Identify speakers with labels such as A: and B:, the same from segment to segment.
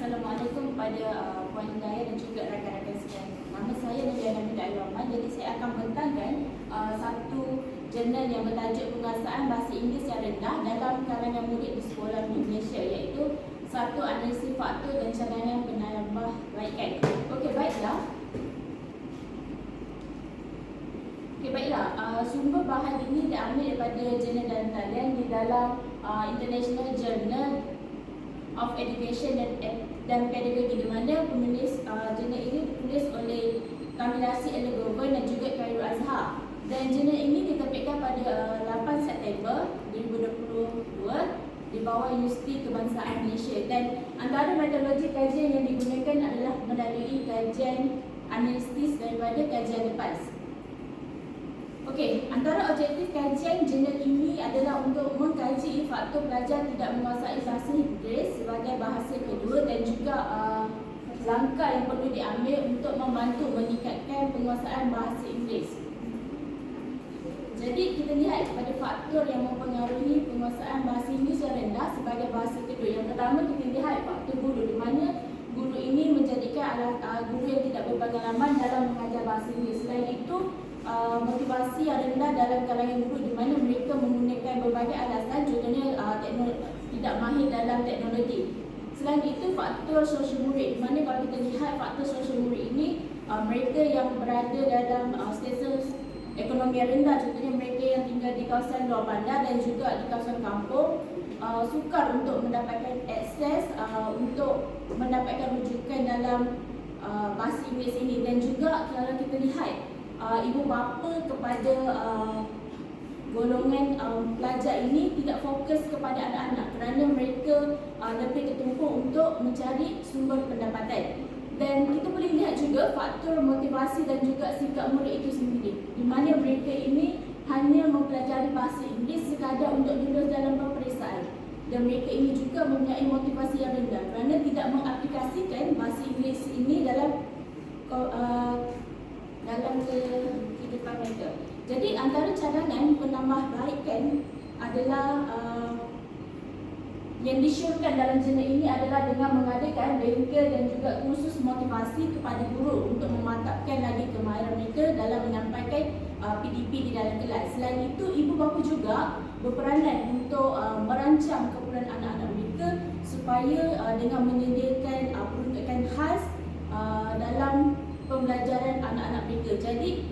A: Assalamualaikum kepada Puan Hidayah dan juga rakan-rakan sekalian. Nama saya Nurliana binti Rahman. Jadi saya akan bentangkan satu jurnal yang bertajuk Penguasaan Bahasa Inggeris yang Rendah dalam kalangan murid di sekolah di Malaysia, iaitu satu analisis faktor dan cadangan penambahbaikan. Okey, baiklah. Sumber bahan ini diambil daripada jurnal dan talian di dalam International Journal of Education dan Pedagogy, di mana penulis jurnal ini ditulis oleh Kamilasi Elegoven dan juga Khairul Azhar, dan jurnal ini diterbitkan pada 8 September 2022 di bawah Universiti Kebangsaan Malaysia, dan antara metodologi kajian yang digunakan adalah melalui kajian analitis daripada kajian lepas. Okey, antara objektif kajian jurnal ini adalah untuk mengkaji faktor pelajar tidak menguasai bahasa Inggeris sebagai bahasa kedua dan juga langkah yang perlu diambil untuk membantu meningkatkan penguasaan bahasa Inggeris. Jadi kita lihat kepada faktor yang mempengaruhi penguasaan bahasa Inggeris yang rendah sebagai bahasa kedua. Yang pertama, kita lihat faktor guru, di mana guru ini menjadikan guru yang tidak berpengalaman dalam mengajar bahasa Inggeris. Selain itu, motivasi yang rendah dalam kalangan guru, di mana mereka menggunakan berbagai alasan, contohnya tidak mahir dalam teknologi. Selain itu, faktor sosial murid, di mana kalau kita lihat faktor sosial murid ini, mereka yang berada dalam status ekonomi yang rendah, contohnya mereka yang tinggal di kawasan luar bandar dan juga di kawasan kampung, sukar untuk mendapatkan akses untuk mendapatkan rujukan dalam bahasa Inggeris ini. Dan juga kalau kita lihat ibu bapa kepada golongan pelajar ini tidak fokus kepada anak-anak kerana mereka lebih tertumpu untuk mencari sumber pendapatan. Dan kita boleh lihat juga faktor motivasi dan juga sikap murid itu sendiri, di mana mereka ini hanya mempelajari bahasa Inggeris sekadar untuk lulus dalam peperiksaan, dan mereka ini juga mempunyai motivasi yang rendah kerana tidak mengaplikasikan bahasa Inggeris ini dalam kehidupan mereka. Jadi antara cadangan penambahbaikan adalah yang disyorkan dalam jurnal ini adalah dengan mengadakan bengkel dan juga kursus motivasi kepada guru untuk memantapkan lagi kemahiran mereka dalam menyampaikan PDP di dalam kelas. Selain itu, ibu bapa juga berperanan untuk merancang keperluan anak-anak mereka supaya dengan menyediakan peruntukan khas dalam pembelajaran anak-anak mereka. Jadi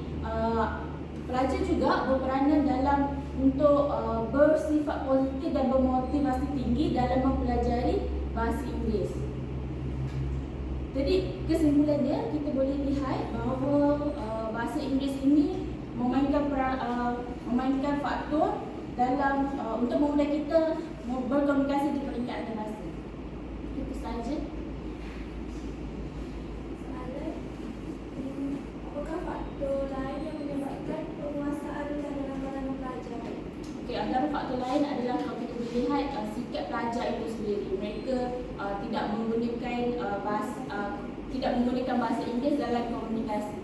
A: pelajar juga berperanan dalam untuk bersifat positif dan bermotivasi tinggi dalam mempelajari bahasa Inggeris. Jadi kesimpulannya, kita boleh lihat bahawa bahasa Inggeris ini memainkan faktor dalam untuk memudahkan kita berkomunikasi di peringkat antarabangsa. Itu sahaja.
B: Apakah faktor lain yang menyebabkan penguasaan dalam kalangan pelajar?
A: Okey, antara faktor lain adalah kalau kita melihat sikap pelajar itu sendiri. Mereka tidak menggunakan bahasa Inggeris dalam komunikasi.